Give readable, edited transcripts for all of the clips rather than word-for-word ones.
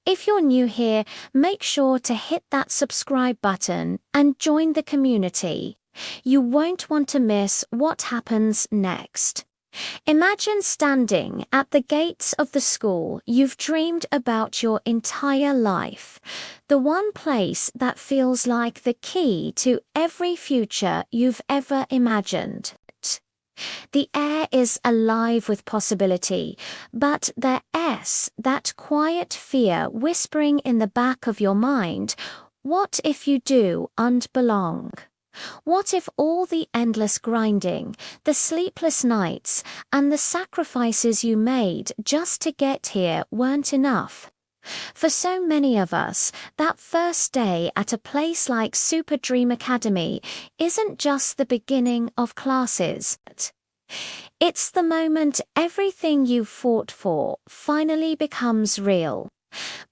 If you're new here, make sure to hit that subscribe button and join the community. You won't want to miss what happens next. Imagine standing at the gates of the school you've dreamed about your entire life, the one place that feels like the key to every future you've ever imagined. The air is alive with possibility, but there's that quiet fear whispering in the back of your mind. What if you do and belong? What if all the endless grinding, the sleepless nights, and the sacrifices you made just to get here weren't enough? For so many of us, that first day at a place like Super Dream Academy isn't just the beginning of classes. It's the moment everything you fought for finally becomes real.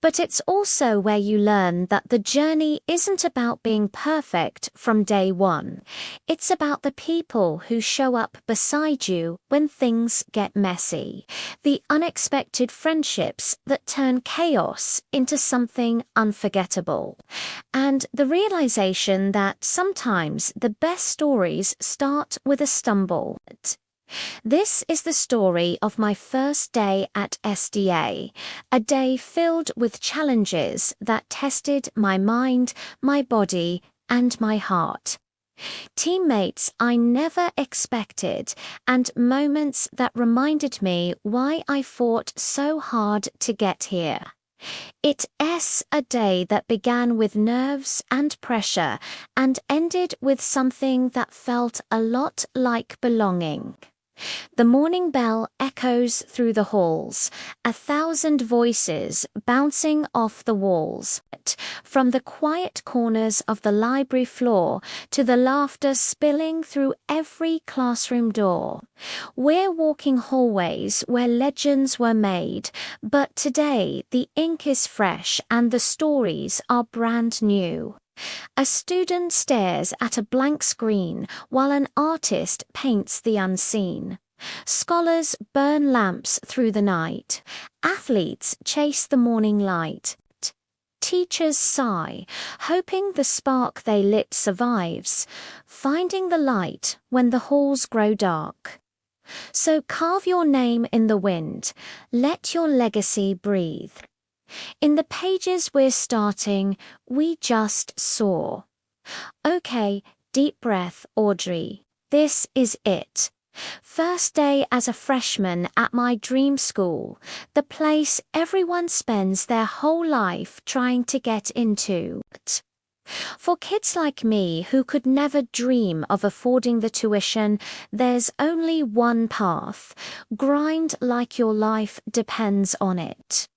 But it's also where you learn that the journey isn't about being perfect from day one. It's about the people who show up beside you when things get messy, the unexpected friendships that turn chaos into something unforgettable, and the realization that sometimes the best stories start with a stumble. This is the story of my first day at SDA, a day filled with challenges that tested my mind, my body, and my heart. Teammates I never expected, and moments that reminded me why I fought so hard to get here. It's a day that began with nerves and pressure and ended with something that felt a lot like belonging. The morning bell echoes through the halls, 1,000 voices bouncing off the walls, from the quiet corners of the library floor to the laughter spilling through every classroom door. We're walking hallways where legends were made, but today the ink is fresh and the stories are brand new. A student stares at a blank screen while an artist paints the unseen. Scholars burn lamps through the night. Athletes chase the morning light. Teachers sigh, hoping the spark they lit survives, finding the light when the halls grow dark. So carve your name in the wind. Let your legacy breathe. In the pages we're starting, we just soar. Okay, deep breath, Audrey. This is it. First day as a freshman at my dream school, the place everyone spends their whole life trying to get into. For kids like me who could never dream of affording the tuition, there's only one path. Grind like your life depends on it.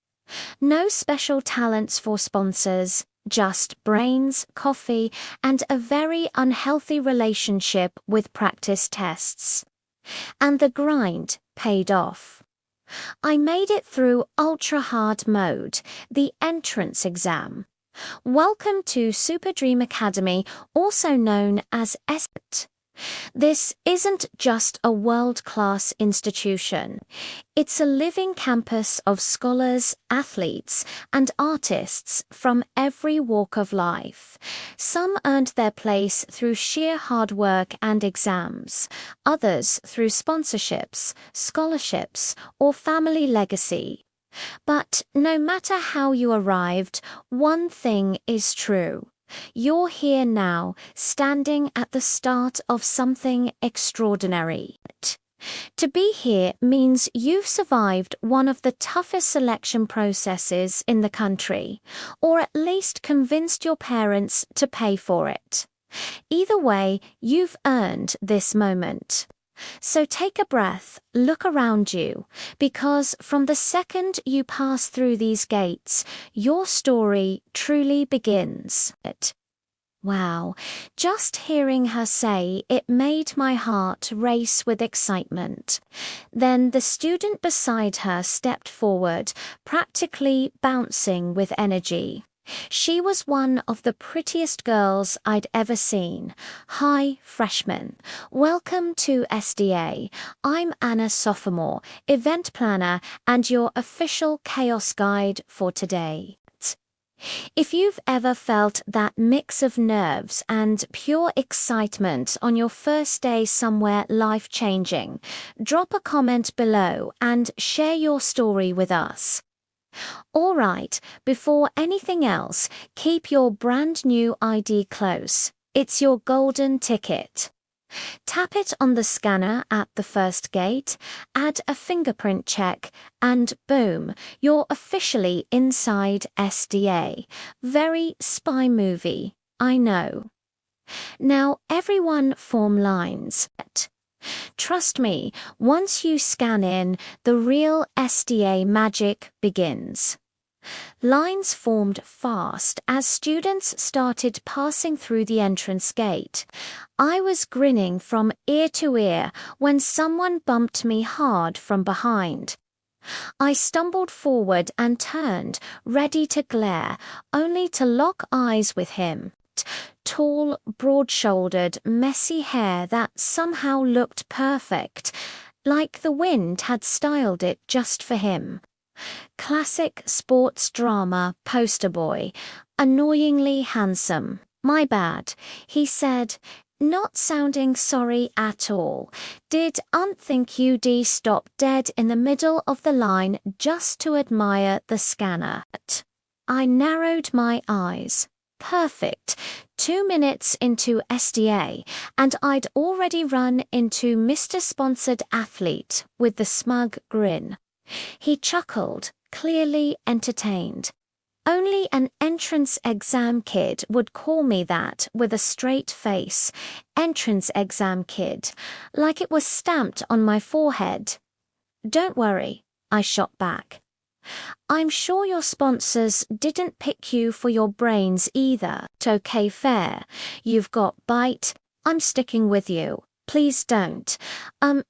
No special talents for sponsors, just brains, coffee, and a very unhealthy relationship with practice tests. And the grind paid off. I made it through ultra-hard mode, the entrance exam. Welcome to Super Dream Academy, also known as SDA. This isn't just a world-class institution. It's a living campus of scholars, athletes, and artists from every walk of life. Some earned their place through sheer hard work and exams, others through sponsorships, scholarships, or family legacy. But no matter how you arrived, one thing is true. You're here now, standing at the start of something extraordinary. To be here means you've survived one of the toughest selection processes in the country, or at least convinced your parents to pay for it. Either way, you've earned this moment. So take a breath, look around you, because from the second you pass through these gates, your story truly begins. Wow, just hearing her say it made my heart race with excitement. Then the student beside her stepped forward, practically bouncing with energy. She was one of the prettiest girls I'd ever seen. Hi, freshmen. Welcome to SDA. I'm Anna, sophomore, event planner, and your official chaos guide for today. If you've ever felt that mix of nerves and pure excitement on your first day somewhere life-changing, drop a comment below and share your story with us. All right, before anything else, keep your brand new ID close. It's your golden ticket. Tap it on the scanner at the first gate, add a fingerprint check, and boom, you're officially inside SDA. Very spy movie, I know. Now everyone form lines. Trust me, once you scan in, the real SDA magic begins. Lines formed fast as students started passing through the entrance gate. I was grinning from ear to ear when someone bumped me hard from behind. I stumbled forward and turned, ready to glare, only to lock eyes with him. Tall, broad-shouldered, messy hair that somehow looked perfect, like the wind had styled it just for him. Classic sports drama poster boy, annoyingly handsome. My bad, he said, not sounding sorry at all. Did think you'd stop dead in the middle of the line just to admire the scanner? I narrowed my eyes. Perfect. 2 minutes into SDA, and I'd already run into Mr. Sponsored Athlete with the smug grin. He chuckled, clearly entertained. Only an entrance exam kid would call me that with a straight face. Entrance exam kid, like it was stamped on my forehead. Don't worry, I shot back. I'm sure your sponsors didn't pick you for your brains either. Okay, fair. You've got bite. I'm sticking with you. Please don't.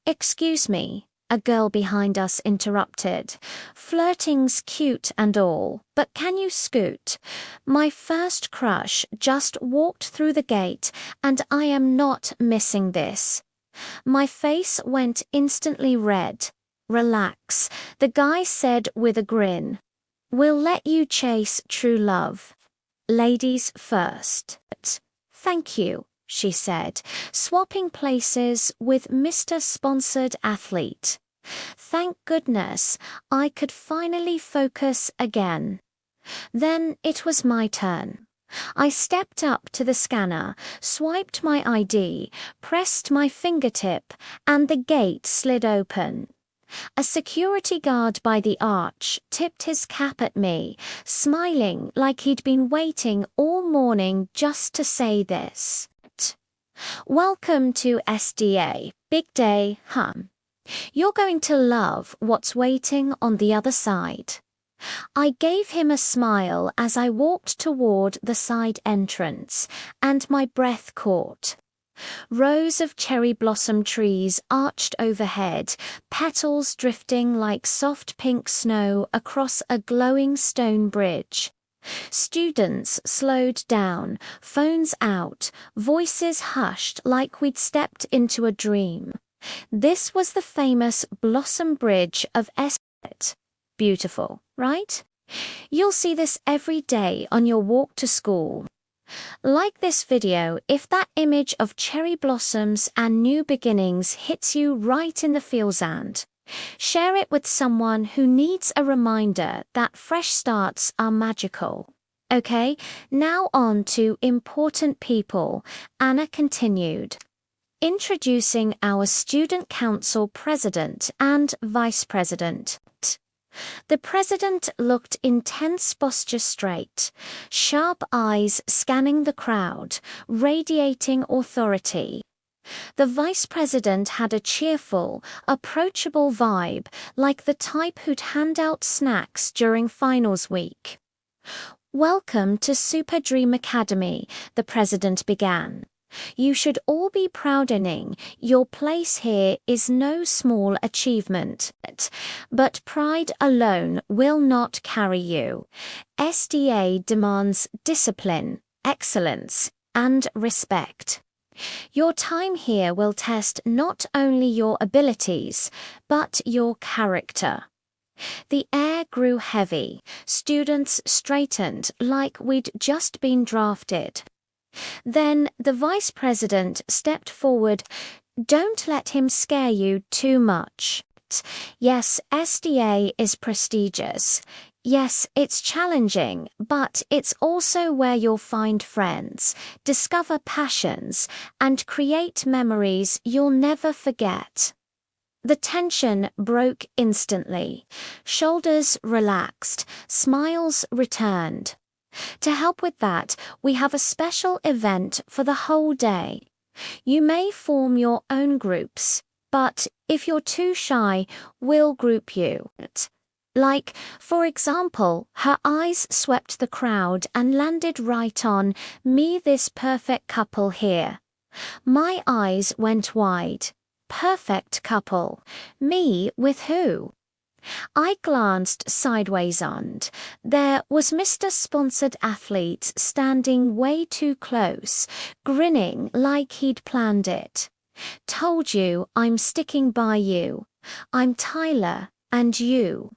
Excuse me. A girl behind us interrupted. Flirting's cute and all, but can you scoot? My first crush just walked through the gate, and I am not missing this. My face went instantly red. Relax, the guy said with a grin. We'll let you chase true love. Ladies first. Thank you, she said, swapping places with Mr. Sponsored Athlete. Thank goodness, I could finally focus again. Then it was my turn. I stepped up to the scanner, swiped my ID, pressed my fingertip, and the gate slid open. A security guard by the arch tipped his cap at me, smiling like he'd been waiting all morning just to say this. Welcome to SDA. Big day, huh? You're going to love what's waiting on the other side. I gave him a smile as I walked toward the side entrance, and my breath caught. Rows of cherry blossom trees arched overhead, petals drifting like soft pink snow across a glowing stone bridge. Students slowed down, phones out, voices hushed like we'd stepped into a dream. This was the famous Blossom Bridge of Esprit. Beautiful, right? You'll see this every day on your walk to school. Like this video if that image of cherry blossoms and new beginnings hits you right in the feelsand. Share it with someone who needs a reminder that fresh starts are magical. Okay, now on to important people, Anna continued. Introducing our Student Council President and Vice President. The president looked intense, posture straight, sharp eyes scanning the crowd, radiating authority. The vice president had a cheerful, approachable vibe, like the type who'd hand out snacks during finals week. Welcome to Super Dream Academy, the president began. You should all be proud knowing your place here is no small achievement, but pride alone will not carry you. SDA demands discipline, excellence, and respect. Your time here will test not only your abilities, but your character. The air grew heavy. Students straightened like we'd just been drafted. Then the vice president stepped forward. Don't let him scare you too much. Yes, SDA is prestigious. Yes, it's challenging, but it's also where you'll find friends, discover passions, and create memories you'll never forget. The tension broke instantly. Shoulders relaxed, smiles returned. To help with that, we have a special event for the whole day. You may form your own groups, but if you're too shy, we'll group you. Like, for example, her eyes swept the crowd and landed right on me, this perfect couple here. My eyes went wide. Perfect couple. Me with who? I glanced sideways and there was Mr. Sponsored Athlete standing way too close, grinning like he'd planned it. Told you I'm sticking by you. I'm Tyler, and you.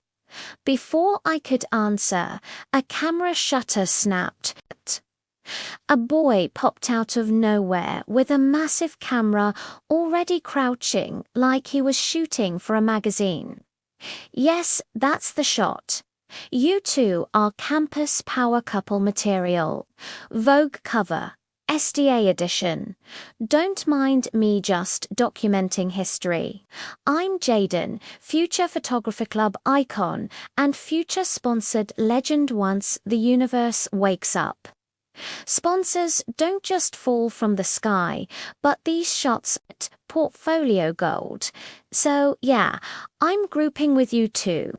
Before I could answer, a camera shutter snapped. A boy popped out of nowhere with a massive camera, already crouching like he was shooting for a magazine. Yes, that's the shot. You two are campus power couple material. Vogue cover, SDA edition. Don't mind me just documenting history. I'm Jaden, future photography club icon and future sponsored legend once the universe wakes up. Sponsors don't just fall from the sky, but these shots at portfolio gold. So yeah, I'm grouping with you too.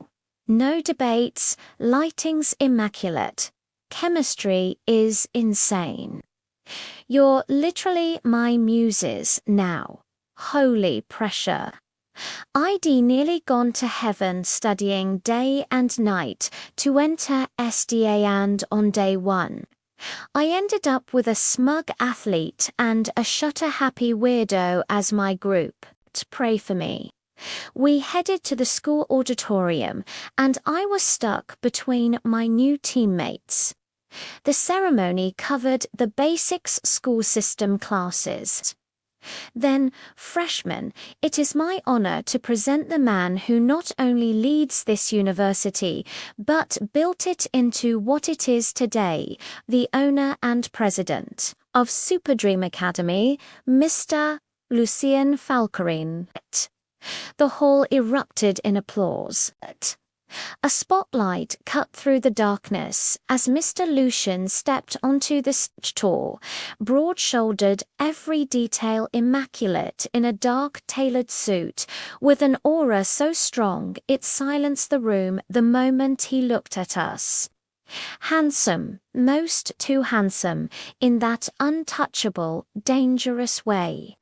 No debates, lighting's immaculate. Chemistry is insane. You're literally my muses now. Holy pressure. I'd nearly gone to heaven studying day and night to enter SDA, and on day one, I ended up with a smug athlete and a shutter-happy weirdo as my group. Pray for me. We headed to the school auditorium, and I was stuck between my new teammates. The ceremony covered the basics school system classes. Then, freshmen, it is my honor to present the man who not only leads this university, but built it into what it is today, the owner and president of Super Dream Academy, Mr. Lucien Falcarin. The hall erupted in applause. A spotlight cut through the darkness as Mr. Lucian stepped onto the stage, tall, broad-shouldered, every detail immaculate in a dark tailored suit, with an aura so strong it silenced the room the moment he looked at us. Handsome, most too handsome, in that untouchable, dangerous way.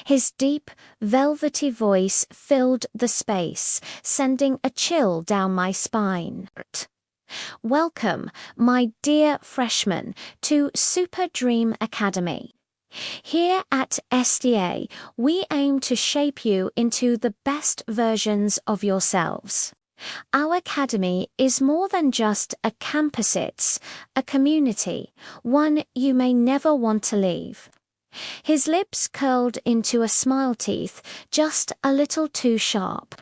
His deep, velvety voice filled the space, sending a chill down my spine. Welcome, my dear freshmen, to Super Dream Academy. Here at SDA, we aim to shape you into the best versions of yourselves. Our academy is more than just a campus, it's a community, one you may never want to leave. His lips curled into a smile, teeth just a little too sharp.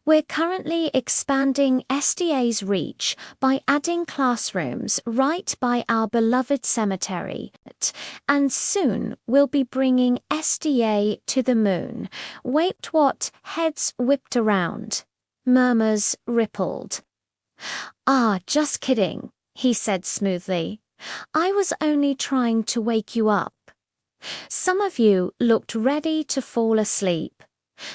We're currently expanding SDA's reach by adding classrooms right by our beloved cemetery, and soon we'll be bringing SDA to the moon. Wait, what? Heads whipped around. Murmurs rippled. Ah, just kidding, he said smoothly. I was only trying to wake you up. Some of you looked ready to fall asleep.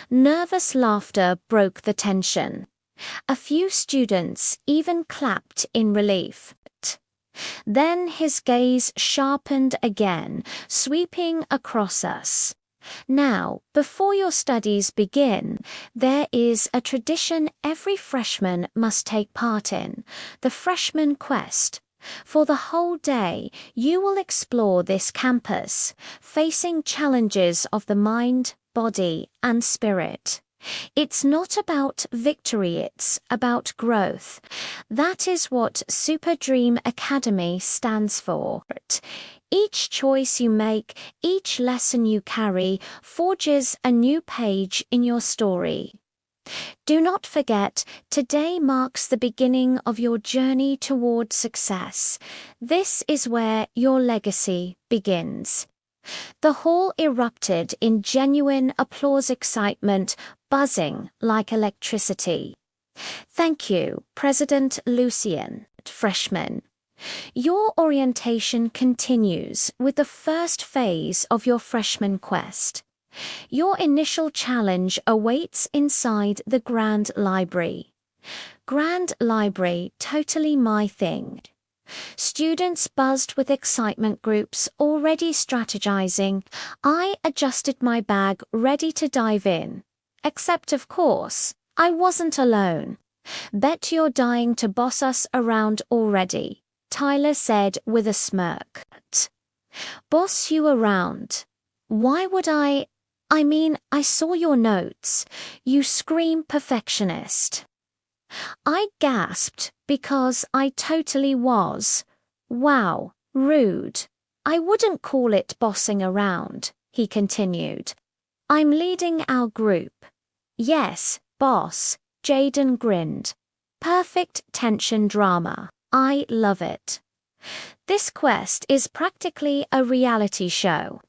Nervous laughter broke the tension. A few students even clapped in relief. Then his gaze sharpened again, sweeping across us. Now, before your studies begin, there is a tradition every freshman must take part in, the freshman quest. For the whole day, you will explore this campus, facing challenges of the mind, body, and spirit. It's not about victory, it's about growth. That is what Super Dream Academy stands for. Each choice you make, each lesson you carry, forges a new page in your story. Do not forget, today marks the beginning of your journey toward success. This is where your legacy begins. The hall erupted in genuine applause, excitement, buzzing like electricity. Thank you, President Lucien, freshman. Your orientation continues with the first phase of your freshman quest. Your initial challenge awaits inside the Grand Library. Grand Library, totally my thing. Students buzzed with excitement, groups already strategizing. I adjusted my bag, ready to dive in. Except, of course, I wasn't alone. Bet you're dying to boss us around already, Tyler said with a smirk. Boss you around? Why would I mean, I saw your notes. You scream perfectionist. I gasped because I totally was. Wow, rude. I wouldn't call it bossing around, he continued. I'm leading our group. Yes, boss, Jaden grinned. Perfect tension drama. I love it. This quest is practically a reality show.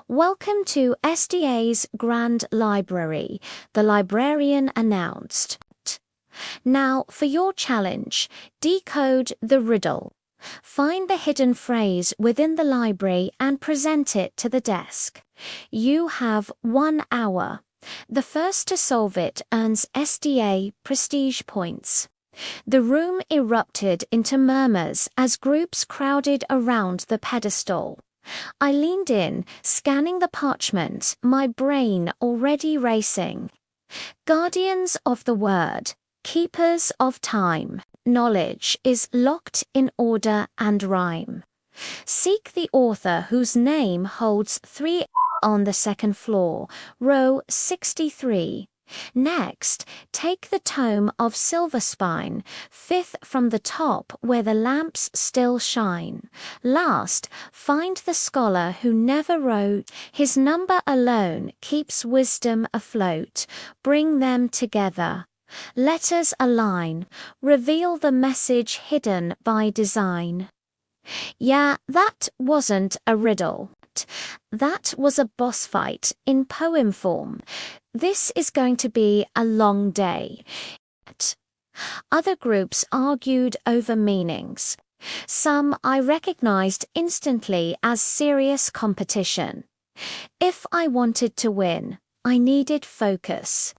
Welcome to SDA's Grand Library, the librarian announced. Now, for your challenge, decode the riddle. Find the hidden phrase within the library and present it to the desk. You have 1 hour. The first to solve it earns SDA prestige points. The room erupted into murmurs as groups crowded around the pedestal. I leaned in, scanning the parchment, my brain already racing. Guardians of the word, keepers of time, knowledge is locked in order and rhyme. Seek the author whose name holds 3 on the second floor, row 63. Next, take the tome of Silverspine, 5th from the top where the lamps still shine. Last, find the scholar who never wrote. His number alone keeps wisdom afloat. Bring them together. Letters align. Reveal the message hidden by design. Yeah, that wasn't a riddle. That was a boss fight in poem form. This is going to be a long day. Other groups argued over meanings. Some I recognized instantly as serious competition. If I wanted to win, I needed focus.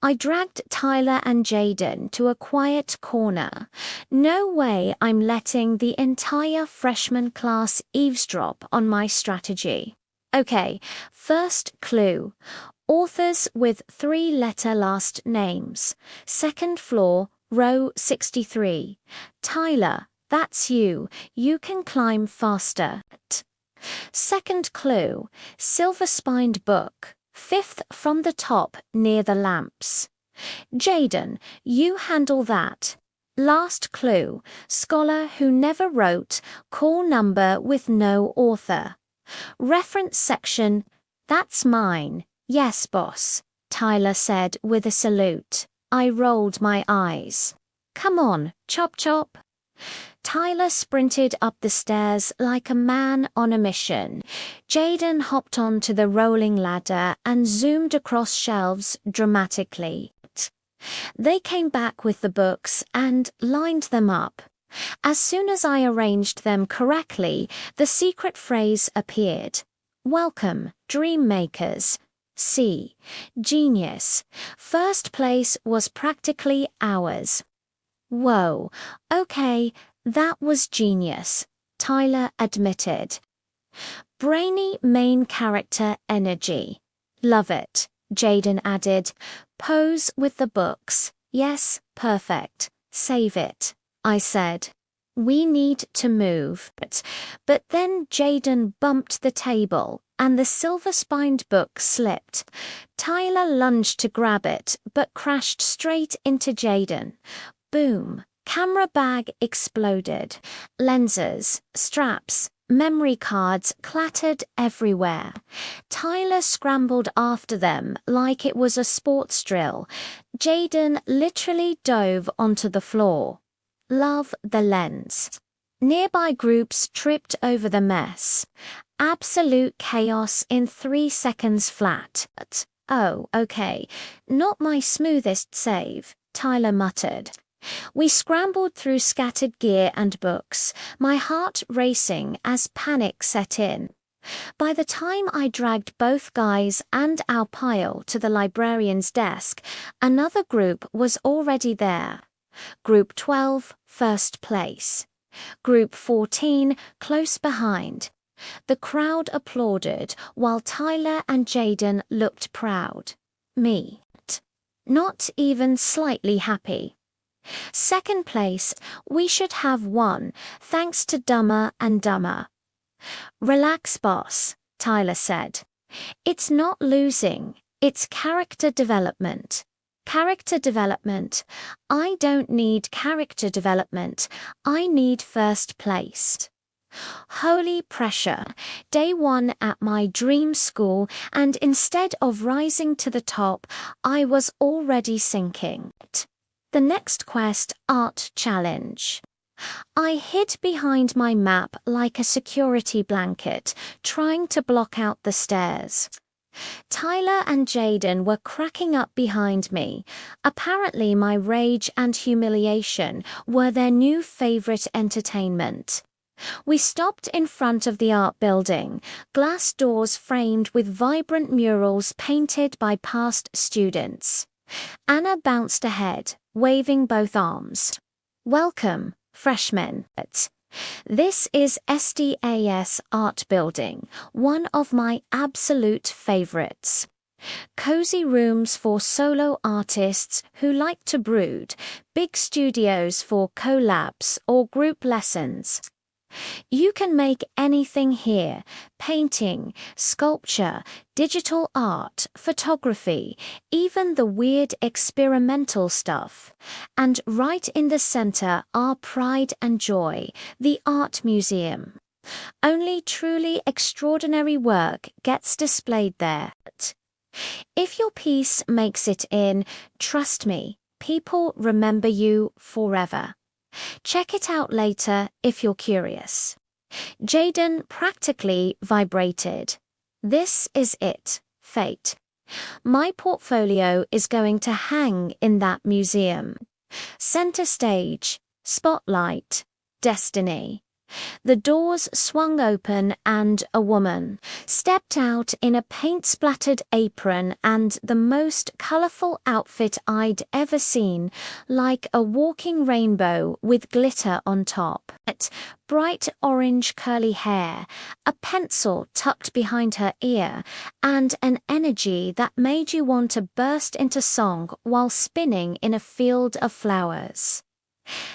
I dragged Tyler and Jaden to a quiet corner. No way I'm letting the entire freshman class eavesdrop on my strategy. Okay, first clue. Authors with 3-letter last names. Second floor, row 63. Tyler, that's you. You can climb faster. Second clue. Silver-spined book. 5th from the top near the lamps. Jaden, you handle that. Last clue. Scholar who never wrote, call number with no author. Reference section. That's mine. Yes, boss, Tyler said with a salute. I rolled my eyes. Come on, chop chop. Tyler sprinted up the stairs like a man on a mission. Jaden hopped onto the rolling ladder and zoomed across shelves dramatically. They came back with the books and lined them up. As soon as I arranged them correctly, the secret phrase appeared. Welcome, dream makers. C. Genius. First place was practically ours. Whoa, okay, that was genius, Tyler admitted. Brainy main character energy. Love it, Jaden added. Pose with the books. Yes, perfect. Save it, I said. We need to move. But then Jaden bumped the table, and the silver-spined book slipped. Tyler lunged to grab it, but crashed straight into Jaden. Boom. Camera bag exploded. Lenses, straps, memory cards clattered everywhere. Tyler scrambled after them like it was a sports drill. Jaden literally dove onto the floor. Love the lens. Nearby groups tripped over the mess. Absolute chaos in 3 seconds flat. Oh, okay. Not my smoothest save, Tyler muttered. We scrambled through scattered gear and books, my heart racing as panic set in. By the time I dragged both guys and our pile to the librarian's desk, another group was already there. Group 12, first place. Group 14, close behind. The crowd applauded while Tyler and Jaden looked proud. Me, not even slightly happy. Second place, we should have won, thanks to Dumber and Dumber. Relax, boss, Tyler said. It's not losing, it's character development. Character development. I don't need character development. I need first place. Holy pressure. Day 1 at my dream school, and instead of rising to the top, I was already sinking. The next quest, art challenge. I hid behind my map like a security blanket, trying to block out the stairs. Tyler and Jaden were cracking up behind me. Apparently my rage and humiliation were their new favorite entertainment. We stopped in front of the art building, glass doors framed with vibrant murals painted by past students. Anna bounced ahead, waving both arms. Welcome, freshmen. This is SDAS Art Building, one of my absolute favorites. Cozy rooms for solo artists who like to brood, big studios for collabs or group lessons. You can make anything here: painting, sculpture, digital art, photography, even the weird experimental stuff. And right in the center are pride and joy, the art museum. Only truly extraordinary work gets displayed there. If your piece makes it in, trust me, people remember you forever. Check it out later if you're curious. Jaden practically vibrated. This is it, fate. My portfolio is going to hang in that museum. Center stage, spotlight, destiny. The doors swung open and a woman stepped out in a paint-splattered apron and the most colorful outfit I'd ever seen, like a walking rainbow with glitter on top. Bright orange curly hair, a pencil tucked behind her ear, and an energy that made you want to burst into song while spinning in a field of flowers.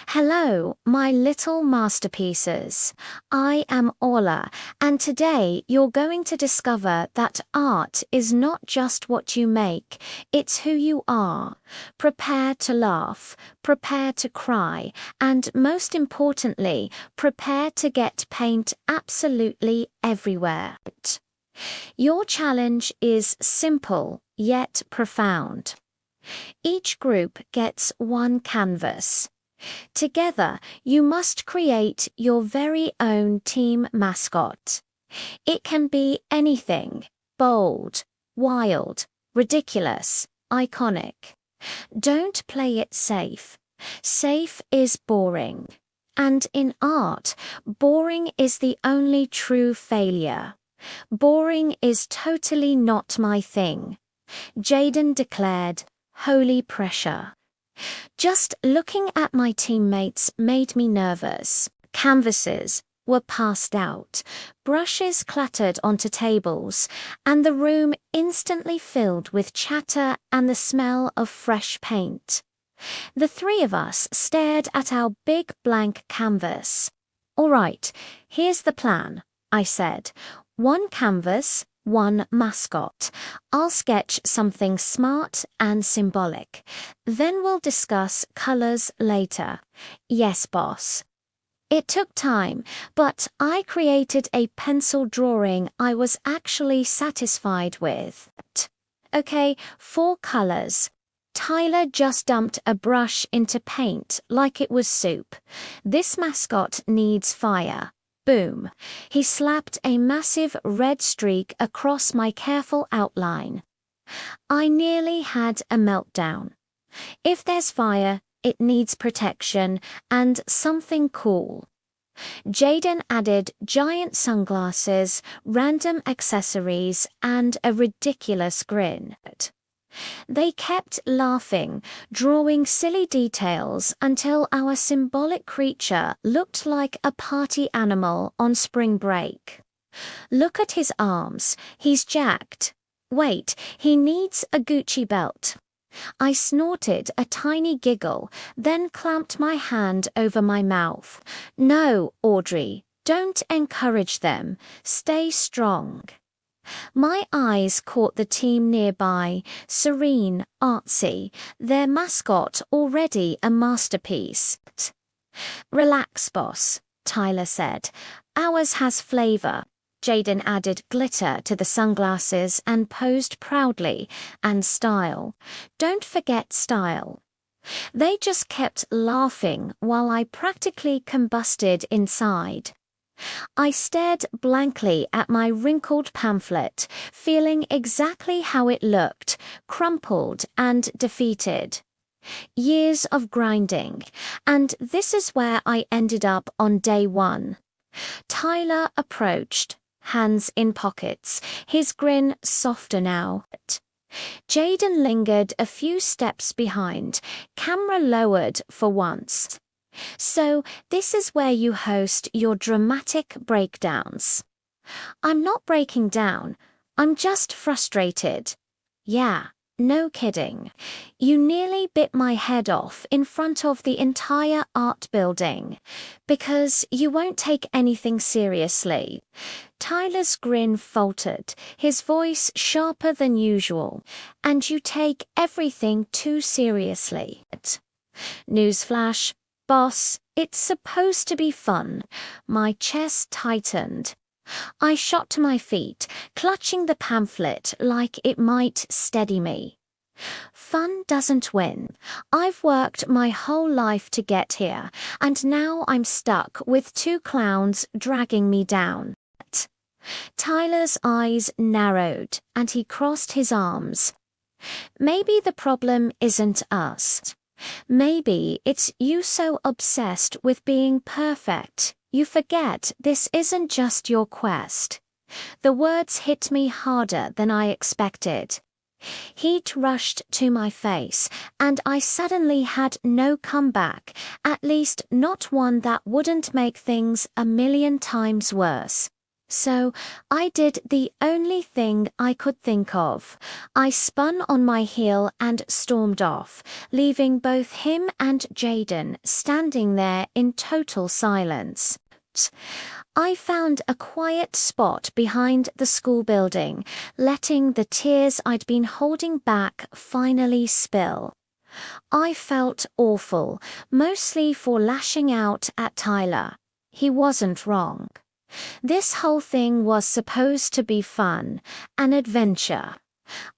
Hello, my little masterpieces. I am Orla, and today you're going to discover that art is not just what you make, it's who you are. Prepare to laugh, prepare to cry, and most importantly, prepare to get paint absolutely everywhere. Your challenge is simple, yet profound. Each group gets one canvas. Together, you must create your very own team mascot. It can be anything: bold, wild, ridiculous, iconic. Don't play it safe. Safe is boring. And in art, boring is the only true failure. Boring is totally not my thing, Jaden declared. Holy pressure. Just looking at my teammates made me nervous. Canvases were passed out, brushes clattered onto tables, and the room instantly filled with chatter and the smell of fresh paint. The three of us stared at our big blank canvas. "All right, here's the plan," I said. "One canvas, one mascot. I'll sketch something smart and symbolic. Then we'll discuss colors later." "Yes, boss." It took time, but I created a pencil drawing I was actually satisfied with. Okay, 4 colors. Tyler just dumped a brush into paint like it was soup. "This mascot needs fire." Boom. He slapped a massive red streak across my careful outline. I nearly had a meltdown. If there's fire, it needs protection and something cool. Jaden added giant sunglasses, random accessories, and a ridiculous grin. They kept laughing, drawing silly details until our symbolic creature looked like a party animal on spring break. "Look at his arms, he's jacked. Wait, he needs a Gucci belt." I snorted a tiny giggle, then clamped my hand over my mouth. "No, Audrey, don't encourage them. Stay strong." My eyes caught the team nearby, serene, artsy, their mascot already a masterpiece. "Relax, boss," Tyler said. "Ours has flavor." Jaden added glitter to the sunglasses and posed proudly, and style. Don't forget style. They just kept laughing while I practically combusted inside. I stared blankly at my wrinkled pamphlet, feeling exactly how it looked, crumpled and defeated. Years of grinding, and this is where I ended up on day 1. Tyler approached, hands in pockets, his grin softer now. Jaden lingered a few steps behind, camera lowered for once. "So this is where you host your dramatic breakdowns." "I'm not breaking down, I'm just frustrated." "Yeah, no kidding. You nearly bit my head off in front of the entire art building because you won't take anything seriously." Tyler's grin faltered, his voice sharper than usual. "And you take everything too seriously." Newsflash, boss, it's supposed to be fun. My chest tightened. I shot to my feet, clutching the pamphlet like it might steady me. Fun doesn't win. I've worked my whole life to get here, and now I'm stuck with 2 clowns dragging me down. Tyler's eyes narrowed, and he crossed his arms. "Maybe the problem isn't us. Maybe it's you so obsessed with being perfect, you forget this isn't just your quest." The words hit me harder than I expected. Heat rushed to my face, and I suddenly had no comeback, at least not one that wouldn't make things a million times worse. So I did the only thing I could think of. I spun on my heel and stormed off, leaving both him and Jaden standing there in total silence. I found a quiet spot behind the school building, letting the tears I'd been holding back finally spill. I felt awful, mostly for lashing out at Tyler. He wasn't wrong. This whole thing was supposed to be fun, an adventure.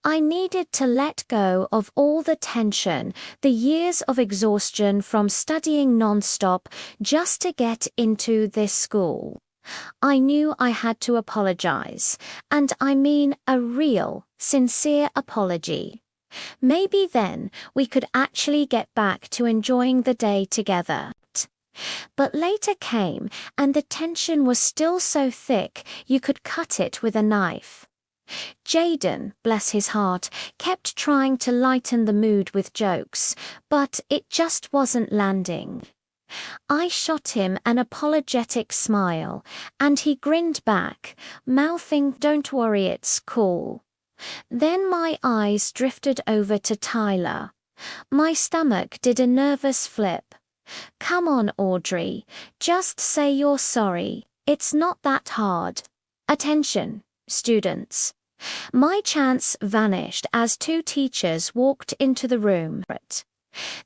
I needed to let go of all the tension, the years of exhaustion from studying non-stop just to get into this school. I knew I had to apologize, and I mean a real, sincere apology. Maybe then we could actually get back to enjoying the day together. But later came, and the tension was still so thick you could cut it with a knife. Jaden, bless his heart, kept trying to lighten the mood with jokes, but it just wasn't landing. I shot him an apologetic smile, and he grinned back, mouthing, "Don't worry, it's cool." Then my eyes drifted over to Tyler. My stomach did a nervous flip. "Come on, Audrey, just say you're sorry. It's not that hard." Attention, students. My chance vanished as two teachers walked into the room.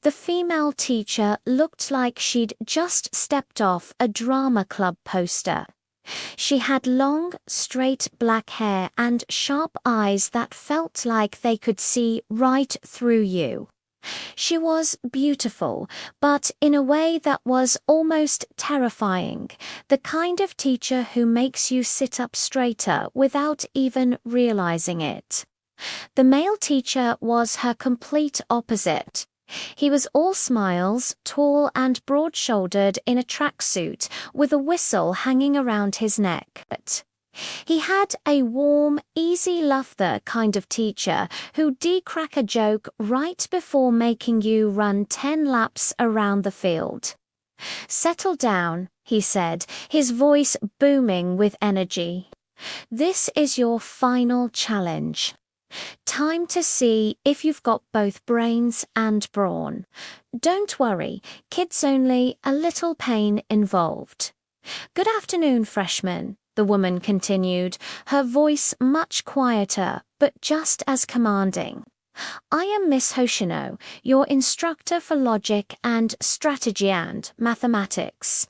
The female teacher looked like she'd just stepped off a drama club poster. She had long, straight black hair and sharp eyes that felt like they could see right through you. She was beautiful, but in a way that was almost terrifying, the kind of teacher who makes you sit up straighter without even realizing it. The male teacher was her complete opposite. He was all smiles, tall and broad-shouldered in a tracksuit with a whistle hanging around his neck. He had a warm, easy laughter kind of teacher who'd crack a joke right before making you run 10 laps around the field. "Settle down," he said, his voice booming with energy. "This is your final challenge. Time to see if you've got both brains and brawn. Don't worry, kids only, a little pain involved." "Good afternoon, freshmen," the woman continued, her voice much quieter but just as commanding. "I am Miss Hoshino, your instructor for logic and strategy and mathematics.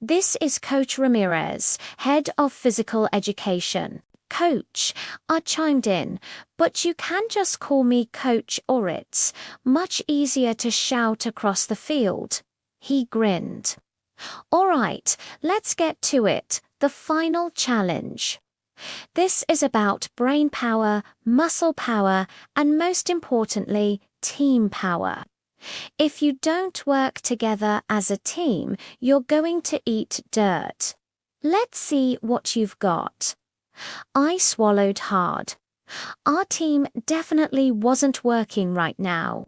This is Coach Ramirez, head of physical education." "Coach," I chimed in, "but you can just call me Coach Oritz. Much easier to shout across the field." He grinned. "All right, let's get to it. The final challenge. This is about brain power, muscle power, and most importantly, team power. If you don't work together as a team, you're going to eat dirt. Let's see what you've got." I swallowed hard. Our team definitely wasn't working right now.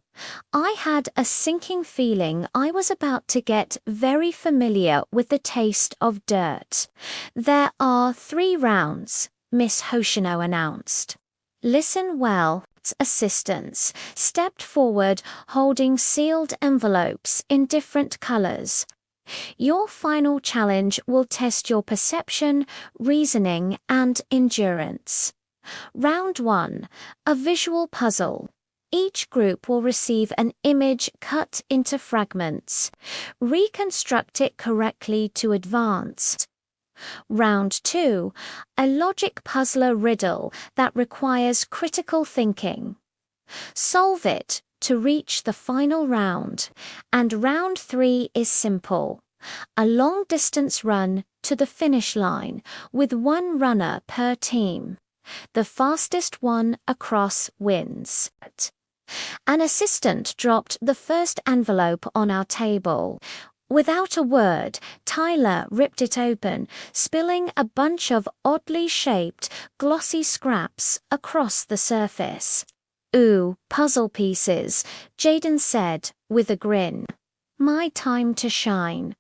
I had a sinking feeling I was about to get very familiar with the taste of dirt. "There are 3 rounds," Miss Hoshino announced. "Listen well." Assistants stepped forward holding sealed envelopes in different colors. "Your final challenge will test your perception, reasoning, and endurance. Round 1, a visual puzzle. Each group will receive an image cut into fragments. Reconstruct it correctly to advance. Round 2, a logic puzzler riddle that requires critical thinking. Solve it to reach the final round. And round 3 is simple. A long-distance run to the finish line with 1 runner per team. The fastest one across wins." An assistant dropped the first envelope on our table. Without a word, Tyler ripped it open, spilling a bunch of oddly shaped, glossy scraps across the surface. "Ooh, puzzle pieces," Jaden said, with a grin. "My time to shine."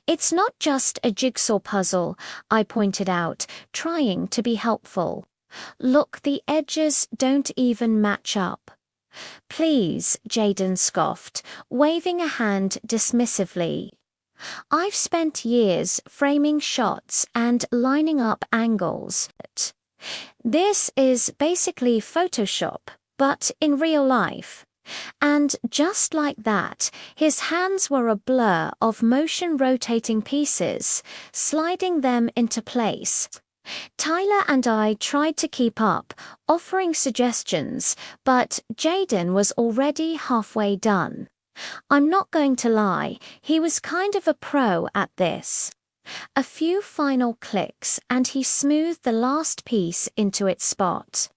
"It's not just a jigsaw puzzle," I pointed out, trying to be helpful. "Look, the edges don't even match up." "Please," Jaden scoffed, waving a hand dismissively. "I've spent years framing shots and lining up angles. This is basically Photoshop, but in real life." And just like that, his hands were a blur of motion-rotating pieces, sliding them into place. Tyler and I tried to keep up, offering suggestions, but Jaden was already halfway done. I'm not going to lie, he was kind of a pro at this. A few final clicks and he smoothed the last piece into its spot.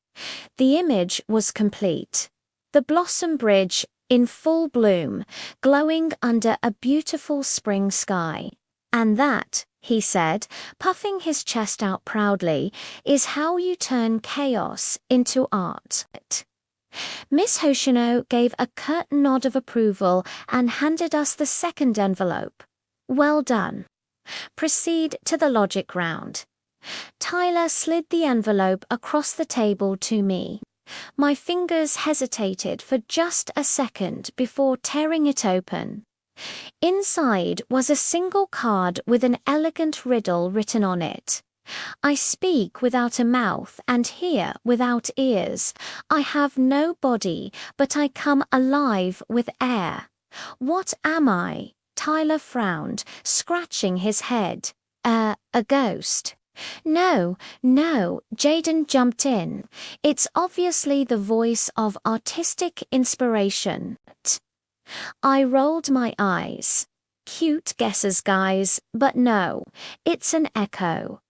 The image was complete. The Blossom Bridge, in full bloom, glowing under a beautiful spring sky. And that he said, puffing his chest out proudly, is how you turn chaos into art. Miss Hoshino gave a curt nod of approval and handed us the second envelope. Well done. Proceed to the logic round. Tyler slid the envelope across the table to me. My fingers hesitated for just a second before tearing it open. Inside was a single card with an elegant riddle written on it. I speak without a mouth and hear without ears. I have no body, but I come alive with air. What am I? Tyler frowned, scratching his head. A ghost. No, Jaden jumped in. It's obviously the voice of artistic inspiration. I rolled my eyes. Cute guesses, guys, but no, it's an echo.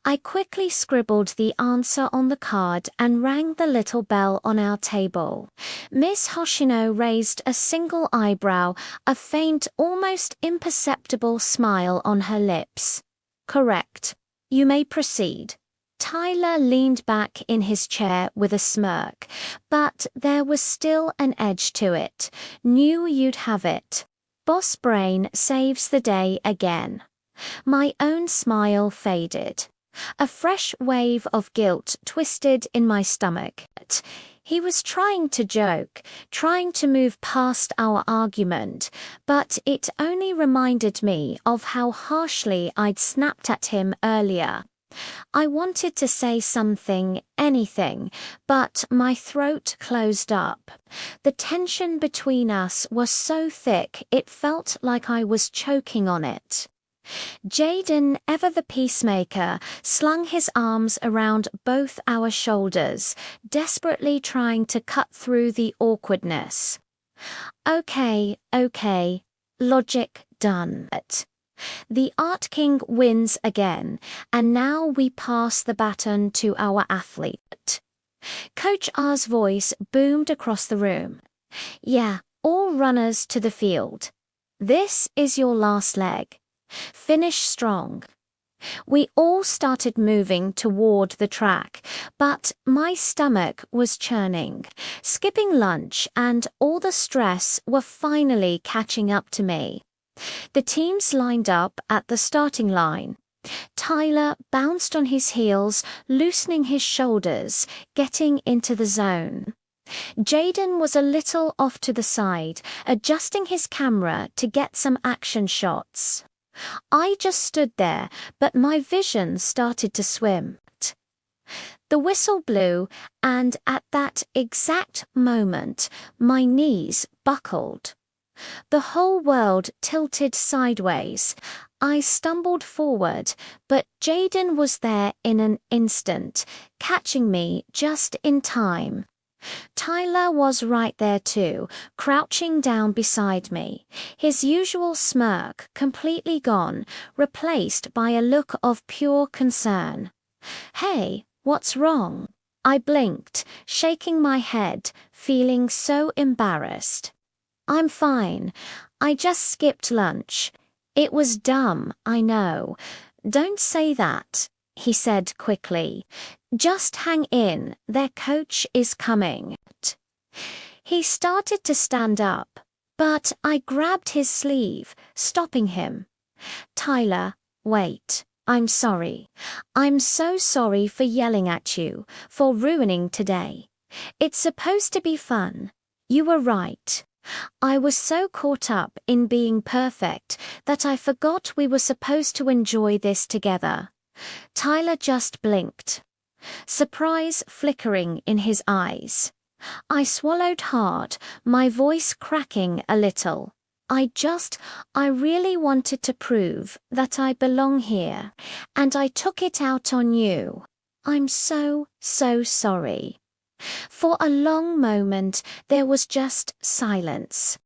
I quickly scribbled the answer on the card and rang the little bell on our table. Miss Hoshino raised a single eyebrow, a faint, almost imperceptible smile on her lips. Correct. You may proceed. Tyler leaned back in his chair with a smirk, but there was still an edge to it. Knew you'd have it. Boss brain saves the day again. My own smile faded. A fresh wave of guilt twisted in my stomach. He was trying to joke, trying to move past our argument, but it only reminded me of how harshly I'd snapped at him earlier. I wanted to say something, anything, but my throat closed up. The tension between us was so thick it felt like I was choking on it. Jaden, ever the peacemaker, slung his arms around both our shoulders, desperately trying to cut through the awkwardness. Okay, logic done. The Art King wins again, and now we pass the baton to our athlete. Coach R's voice boomed across the room. Yeah, all runners to the field. This is your last leg. Finish strong. We all started moving toward the track, but my stomach was churning. Skipping lunch and all the stress were finally catching up to me. The teams lined up at the starting line. Tyler bounced on his heels, loosening his shoulders, getting into the zone. Jaden was a little off to the side, adjusting his camera to get some action shots. I just stood there, but my vision started to swim. The whistle blew, and at that exact moment, my knees buckled. The whole world tilted sideways. I stumbled forward, but Jaden was there in an instant, catching me just in time. Tyler was right there too, crouching down beside me, his usual smirk completely gone, replaced by a look of pure concern. Hey, what's wrong? I blinked, shaking my head, feeling so embarrassed. I'm fine. I just skipped lunch. It was dumb, I know. Don't say that, he said quickly. Just hang in, their coach is coming. He started to stand up, but I grabbed his sleeve, stopping him. Tyler, wait, I'm sorry. I'm so sorry for yelling at you, for ruining today. It's supposed to be fun. You were right. I was so caught up in being perfect that I forgot we were supposed to enjoy this together. Tyler just blinked, surprise flickering in his eyes. I swallowed hard, my voice cracking a little. I really wanted to prove that I belong here, and I took it out on you. I'm so sorry. For a long moment, there was just silence.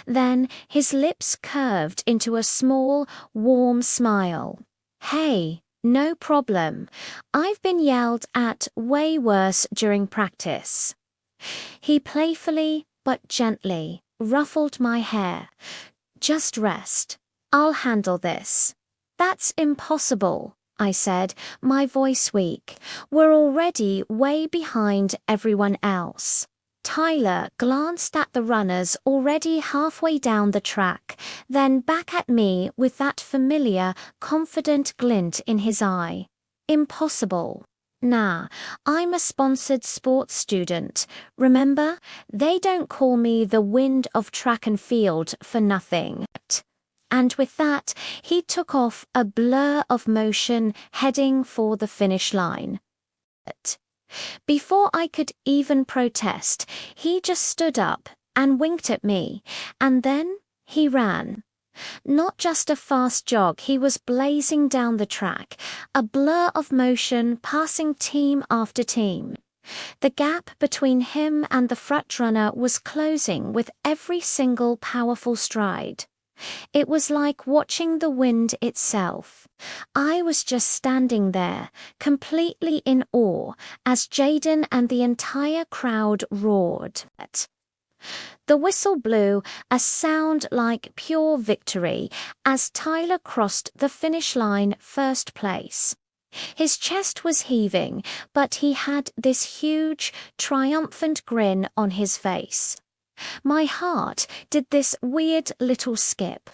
Then his lips curved into a small, warm smile. Hey, no problem. I've been yelled at way worse during practice. He playfully, but gently, ruffled my hair. Just rest. I'll handle this. That's impossible, I said, my voice weak. We're already way behind everyone else. Tyler glanced at the runners already halfway down the track, then back at me with that familiar, confident glint in his eye. Impossible. Nah, I'm a sponsored sports student. Remember, they don't call me the wind of track and field for nothing. And with that, he took off, a blur of motion, heading for the finish line. Before I could even protest, he just stood up and winked at me, and then he ran. Not just a fast jog, he was blazing down the track, a blur of motion passing team after team. The gap between him and the frontrunner was closing with every single powerful stride. It was like watching the wind itself. I was just standing there, completely in awe, as Jaden and the entire crowd roared. The whistle blew, a sound like pure victory, as Tyler crossed the finish line first place. His chest was heaving, but he had this huge, triumphant grin on his face. My heart did this weird little skip.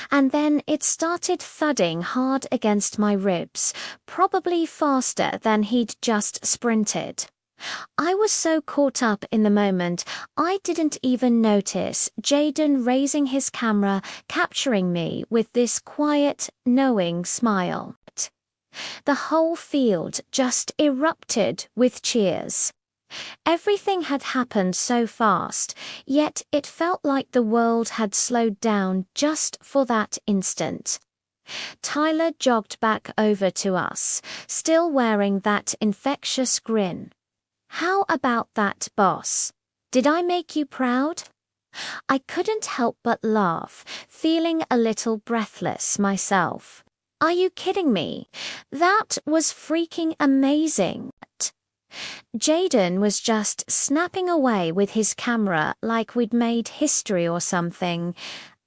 And then it started thudding hard against my ribs, probably faster than he'd just sprinted. I was so caught up in the moment, I didn't even notice Jaden raising his camera, capturing me with this quiet, knowing smile. The whole field just erupted with cheers. Everything had happened so fast, yet it felt like the world had slowed down just for that instant. Tyler jogged back over to us, still wearing that infectious grin. "How about that, boss? Did I make you proud?" I couldn't help but laugh, feeling a little breathless myself. "Are you kidding me? That was freaking amazing." Jaden was just snapping away with his camera like we'd made history or something,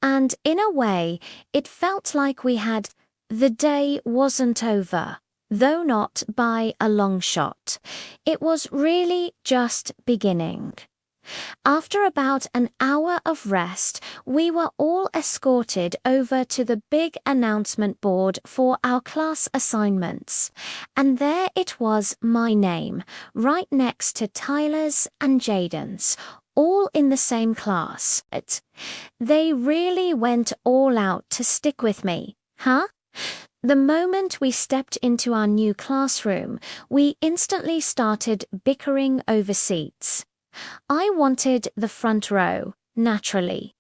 and in a way, it felt like we had. The day wasn't over, though not by a long shot. It was really just beginning. After about an hour of rest, we were all escorted over to the big announcement board for our class assignments. And there it was, my name, right next to Tyler's and Jaden's, all in the same class. They really went all out to stick with me, huh? The moment we stepped into our new classroom, we instantly started bickering over seats. I wanted the front row, naturally.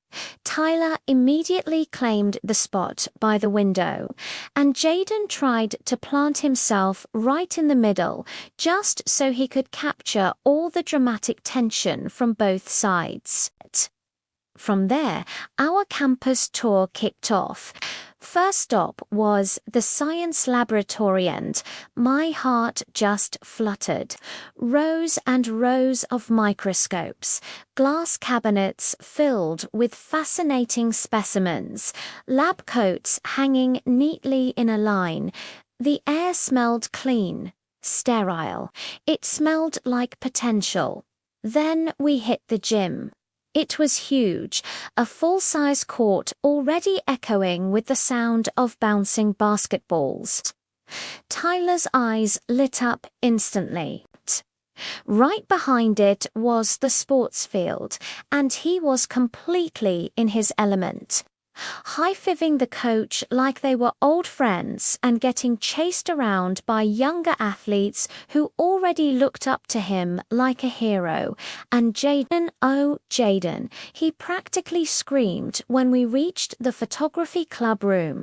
Tyler immediately claimed the spot by the window, and Jaden tried to plant himself right in the middle, just so he could capture all the dramatic tension from both sides. From there, our campus tour kicked off. First stop was the science laboratory, and my heart just fluttered. Rows and rows of microscopes, glass cabinets filled with fascinating specimens, lab coats hanging neatly in a line. The air smelled clean, sterile. It smelled like potential. Then we hit the gym. It was huge, a full-size court already echoing with the sound of bouncing basketballs. Tyler's eyes lit up instantly. Right behind it was the sports field, and he was completely in his element. High-fiving the coach like they were old friends and getting chased around by younger athletes who already looked up to him like a hero. And Jaden, oh Jaden, he practically screamed when we reached the photography club room.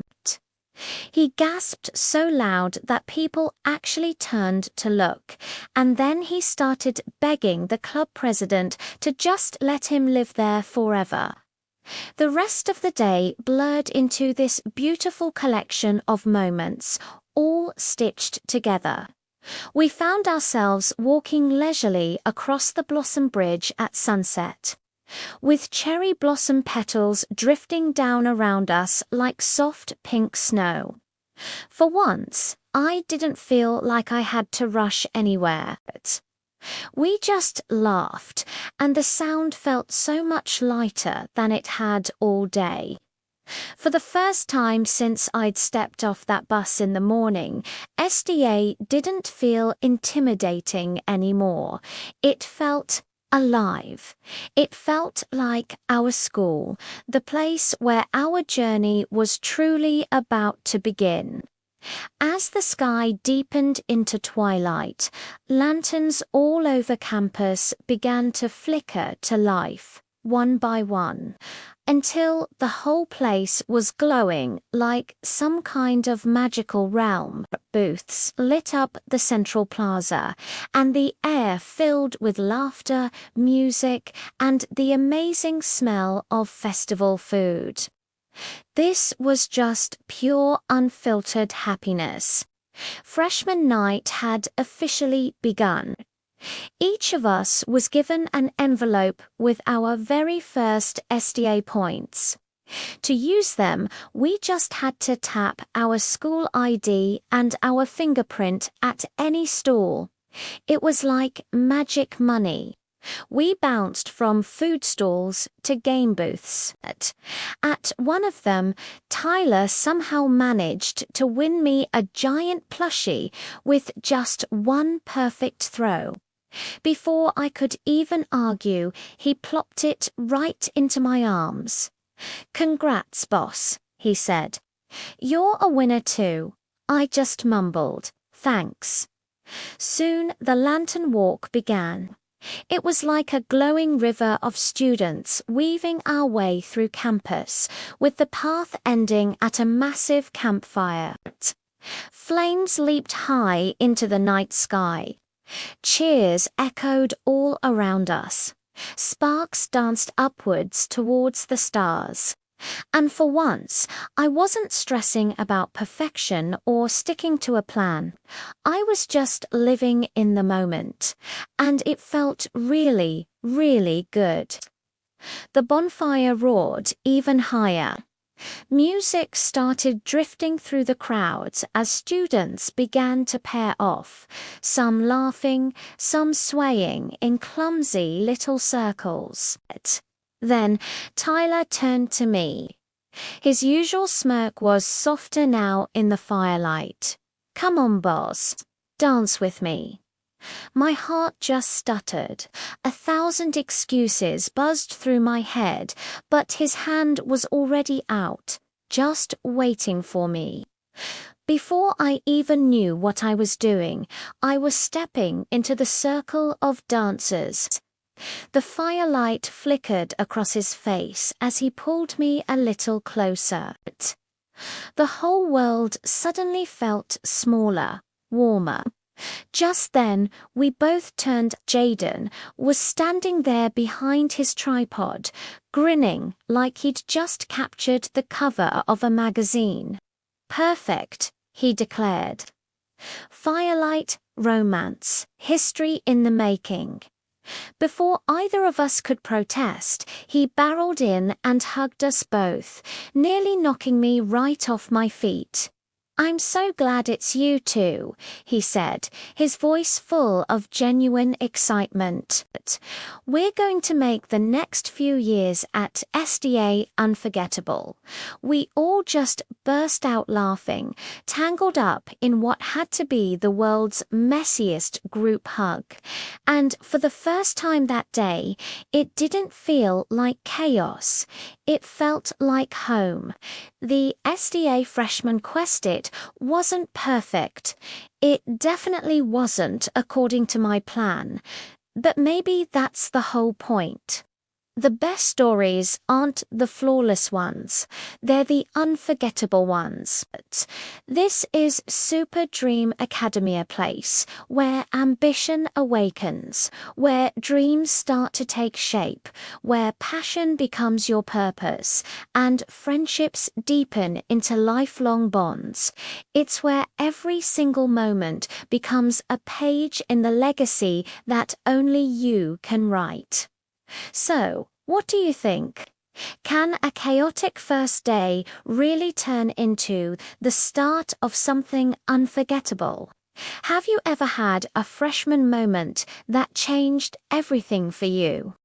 He gasped so loud that people actually turned to look, and then he started begging the club president to just let him live there forever. The rest of the day blurred into this beautiful collection of moments, all stitched together. We found ourselves walking leisurely across the Blossom Bridge at sunset, with cherry blossom petals drifting down around us like soft pink snow. For once, I didn't feel like I had to rush anywhere. We just laughed, and the sound felt so much lighter than it had all day. For the first time since I'd stepped off that bus in the morning, SDA didn't feel intimidating anymore. It felt alive. It felt like our school, the place where our journey was truly about to begin. As the sky deepened into twilight, lanterns all over campus began to flicker to life, one by one, until the whole place was glowing like some kind of magical realm. Booths lit up the central plaza, and the air filled with laughter, music, and the amazing smell of festival food. This was just pure, unfiltered happiness. Freshman night had officially begun. Each of us was given an envelope with our very first SDA points. To use them, we just had to tap our school ID and our fingerprint at any stall. It was like magic money. We bounced from food stalls to game booths. At one of them, Tyler somehow managed to win me a giant plushie with just one perfect throw. Before I could even argue, he plopped it right into my arms. "Congrats, boss," he said. "You're a winner too." I just mumbled, "Thanks." Soon the lantern walk began. It was like a glowing river of students weaving our way through campus, with the path ending at a massive campfire. Flames leaped high into the night sky. Cheers echoed all around us. Sparks danced upwards towards the stars. And for once, I wasn't stressing about perfection or sticking to a plan. I was just living in the moment, and it felt really, really good. The bonfire roared even higher. Music started drifting through the crowds as students began to pair off, some laughing, some swaying in clumsy little circles. Then Tyler turned to me. His usual smirk was softer now in the firelight. "Come on, boss. Dance with me." My heart just stuttered. 1,000 excuses buzzed through my head, but his hand was already out, just waiting for me. Before I even knew what I was doing, I was stepping into the circle of dancers. The firelight flickered across his face as he pulled me a little closer. The whole world suddenly felt smaller, warmer. Just then, we both turned. Jaden was standing there behind his tripod, grinning like he'd just captured the cover of a magazine. "Perfect," he declared. Firelight, romance, history in the making. Before either of us could protest, he barreled in and hugged us both, nearly knocking me right off my feet. "I'm so glad it's you two," he said, his voice full of genuine excitement. "We're going to make the next few years at SDA unforgettable." We all just burst out laughing, tangled up in what had to be the world's messiest group hug. And for the first time that day, it didn't feel like chaos. It felt like home. The SDA freshman Questit wasn't perfect. It definitely wasn't according to my plan. But maybe that's the whole point. The best stories aren't the flawless ones. They're the unforgettable ones. This is Super Dream Academia Place, where ambition awakens, where dreams start to take shape, where passion becomes your purpose, and friendships deepen into lifelong bonds. It's where every single moment becomes a page in the legacy that only you can write. So, what do you think? Can a chaotic first day really turn into the start of something unforgettable? Have you ever had a freshman moment that changed everything for you?